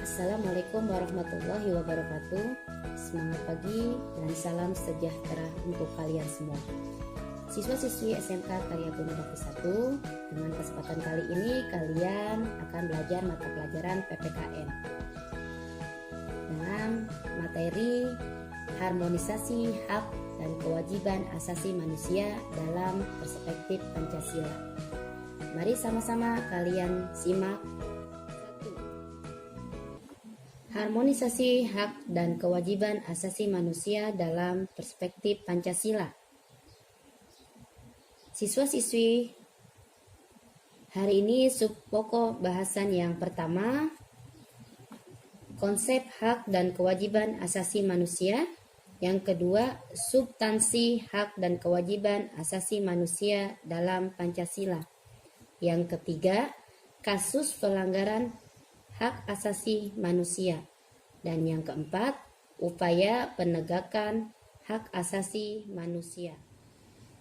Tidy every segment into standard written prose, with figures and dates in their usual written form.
Assalamualaikum warahmatullahi wabarakatuh. Semangat pagi dan salam sejahtera untuk kalian semua. Siswa-siswi SMK Karya Gunung Bakti 1, dengan kesempatan kali ini kalian akan belajar mata pelajaran PPKN dengan materi harmonisasi hak dan kewajiban asasi manusia dalam perspektif Pancasila. Mari sama-sama kalian simak. Harmonisasi hak dan kewajiban asasi manusia dalam perspektif Pancasila. Siswa-siswi, hari ini subpokok bahasan yang pertama, konsep hak dan kewajiban asasi manusia. Yang kedua, substansi hak dan kewajiban asasi manusia dalam Pancasila. Yang ketiga, kasus pelanggaran hak asasi manusia. Dan yang keempat, upaya penegakan hak asasi manusia.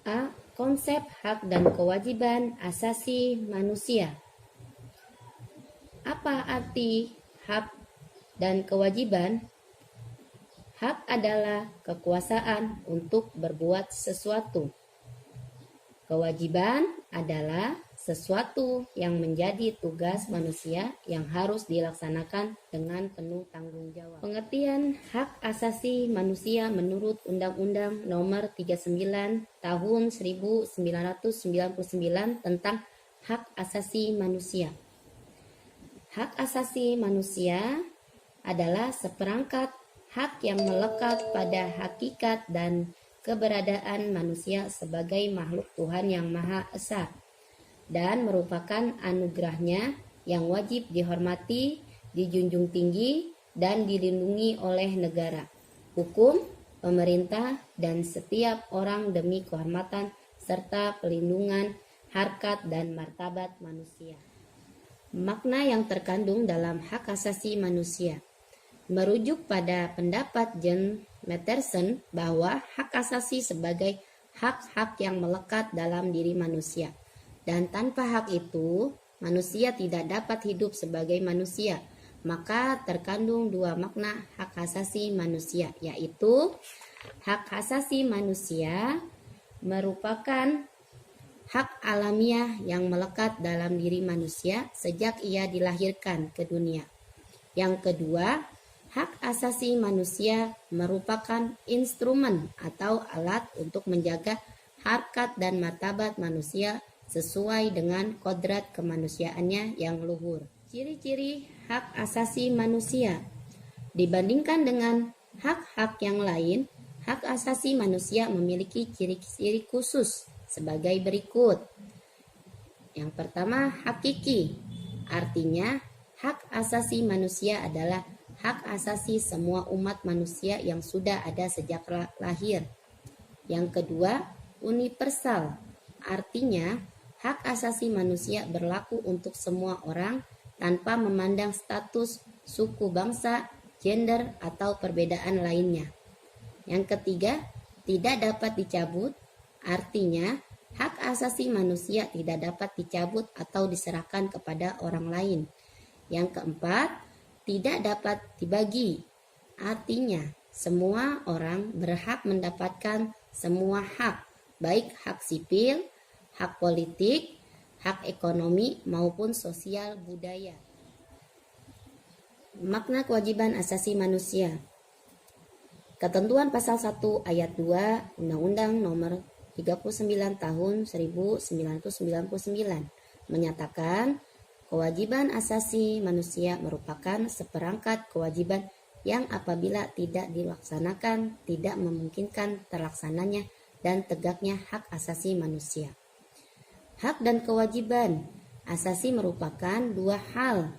A. Konsep hak dan kewajiban asasi manusia. Apa arti hak dan kewajiban? Hak adalah kekuasaan untuk berbuat sesuatu. Kewajiban adalah sesuatu yang menjadi tugas manusia yang harus dilaksanakan dengan penuh tanggung jawab. Pengertian hak asasi manusia menurut Undang-Undang Nomor 39 Tahun 1999 tentang hak asasi manusia. Hak asasi manusia adalah seperangkat hak yang melekat pada hakikat dan keberadaan manusia sebagai makhluk Tuhan yang Maha Esa, dan merupakan anugerahnya yang wajib dihormati, dijunjung tinggi, dan dilindungi oleh negara, hukum, pemerintah, dan setiap orang demi kehormatan serta pelindungan harkat dan martabat manusia. Makna yang terkandung dalam hak asasi manusia merujuk pada pendapat John Matterson bahwa hak asasi sebagai hak-hak yang melekat dalam diri manusia. Dan tanpa hak itu, manusia tidak dapat hidup sebagai manusia. Maka terkandung dua makna hak asasi manusia, yaitu hak asasi manusia merupakan hak alamiah yang melekat dalam diri manusia sejak ia dilahirkan ke dunia. Yang kedua, hak asasi manusia merupakan instrumen atau alat untuk menjaga harkat dan martabat manusia sesuai dengan kodrat kemanusiaannya yang luhur. Ciri-ciri hak asasi manusia dibandingkan dengan hak-hak yang lain, hak asasi manusia memiliki ciri-ciri khusus sebagai berikut. Yang pertama, hakiki. Artinya, hak asasi manusia adalah hak asasi semua umat manusia yang sudah ada sejak lahir. Yang kedua, universal. Artinya, hak asasi manusia berlaku untuk semua orang tanpa memandang status, suku bangsa, gender, atau perbedaan lainnya. Yang ketiga, tidak dapat dicabut. Artinya, hak asasi manusia tidak dapat dicabut atau diserahkan kepada orang lain. Yang keempat, tidak dapat dibagi. Artinya, semua orang berhak mendapatkan semua hak, baik hak sipil, hak politik, hak ekonomi, maupun sosial budaya. Makna kewajiban asasi manusia. Ketentuan pasal 1 ayat 2 Undang-Undang Nomor 39 Tahun 1999 menyatakan kewajiban asasi manusia merupakan seperangkat kewajiban yang apabila tidak dilaksanakan tidak memungkinkan terlaksananya dan tegaknya hak asasi manusia. Hak dan kewajiban asasi merupakan dua hal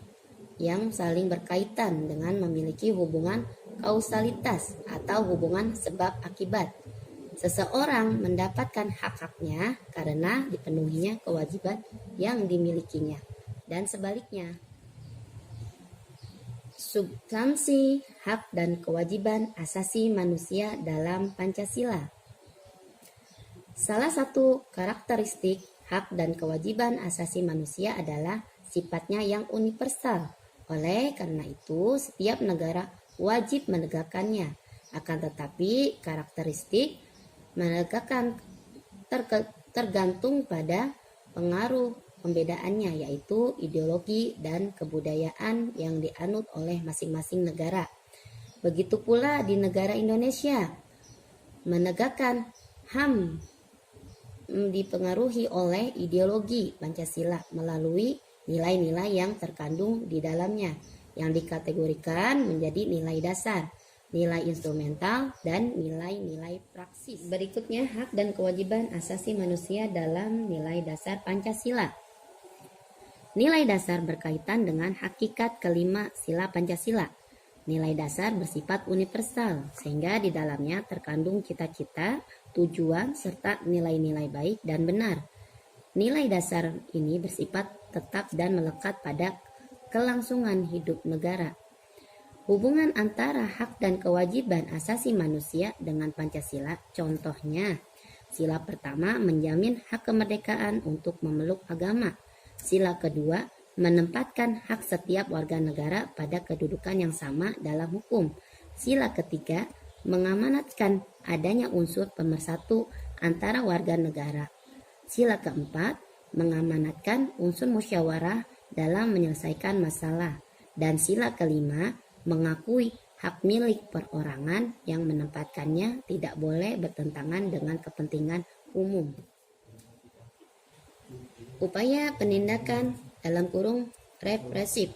yang saling berkaitan dengan memiliki hubungan kausalitas atau hubungan sebab akibat. Seseorang mendapatkan hak-haknya karena dipenuhinya kewajiban yang dimilikinya, dan sebaliknya. Substansi hak dan kewajiban asasi manusia dalam Pancasila. Salah satu karakteristik hak dan kewajiban asasi manusia adalah sifatnya yang universal Oleh karena itu, setiap negara wajib menegakkannya. Akan tetapi, karakteristik menegakkan tergantung pada pengaruh pembedaannya, yaitu ideologi dan kebudayaan yang dianut oleh masing-masing negara. Begitu pula di negara Indonesia, menegakkan HAM dipengaruhi oleh ideologi Pancasila melalui nilai-nilai yang terkandung di dalamnya, yang dikategorikan menjadi nilai dasar, nilai instrumental, dan nilai-nilai praksis. Berikutnya, hak dan kewajiban asasi manusia dalam nilai dasar Pancasila. Nilai dasar berkaitan dengan hakikat kelima sila Pancasila. Nilai dasar bersifat universal, sehingga di dalamnya terkandung cita-cita, tujuan, serta nilai-nilai baik dan benar. Nilai dasar ini bersifat tetap dan melekat pada kelangsungan hidup negara. Hubungan antara hak dan kewajiban asasi manusia dengan Pancasila, contohnya, sila pertama menjamin hak kemerdekaan untuk memeluk agama. Sila kedua menempatkan hak setiap warga negara pada kedudukan yang sama dalam hukum. Sila ketiga mengamanatkan adanya unsur pemersatu antara warga negara. Sila keempat mengamanatkan unsur musyawarah dalam menyelesaikan masalah. Dan sila kelima mengakui hak milik perorangan yang menempatkannya tidak boleh bertentangan dengan kepentingan umum. Upaya penindakan dalam kurung represif.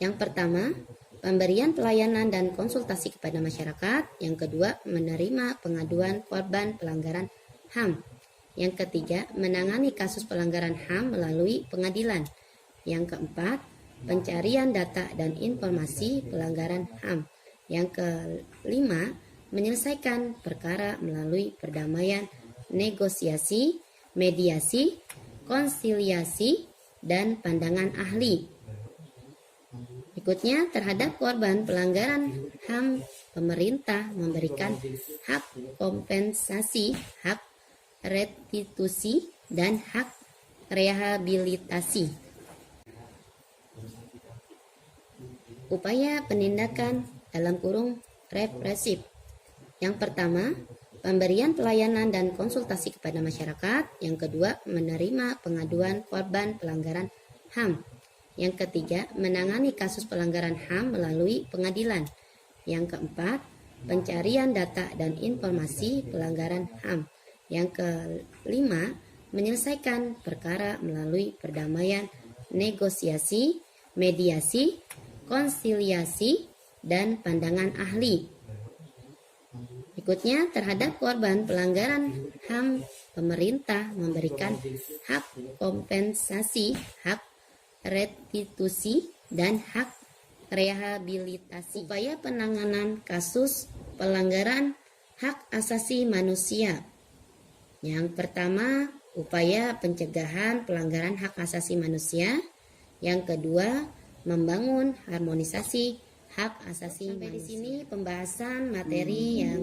Yang pertama, pemberian pelayanan dan konsultasi kepada masyarakat. Yang kedua, menerima pengaduan korban pelanggaran HAM. Yang ketiga, menangani kasus pelanggaran HAM melalui pengadilan. Yang keempat, pencarian data dan informasi pelanggaran HAM. Yang kelima, menyelesaikan perkara melalui perdamaian, negosiasi, mediasi, konsiliasi, dan pandangan ahli. Berikutnya, terhadap korban pelanggaran HAM, pemerintah memberikan hak kompensasi, hak restitusi, dan hak rehabilitasi. Upaya penindakan dalam kurung represif. Yang pertama, pemberian pelayanan dan konsultasi kepada masyarakat. Yang kedua, menerima pengaduan korban pelanggaran HAM. Yang ketiga, menangani kasus pelanggaran HAM melalui pengadilan. Yang keempat, pencarian data dan informasi pelanggaran HAM. Yang kelima, menyelesaikan perkara melalui perdamaian, negosiasi, mediasi, konsiliasi, dan pandangan ahli. Berikutnya, terhadap korban pelanggaran HAM, pemerintah memberikan hak kompensasi, hak restitusi, dan hak rehabilitasi. Upaya penanganan kasus pelanggaran hak asasi manusia. Yang pertama, upaya pencegahan pelanggaran hak asasi manusia. Yang kedua, membangun harmonisasi hak asasi manusia. Sampai di sini pembahasan materi yang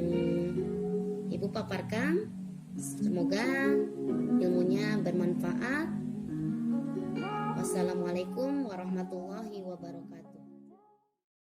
Ibu paparkan. Semoga ilmunya bermanfaat. Wassalamualaikum warahmatullahi wabarakatuh.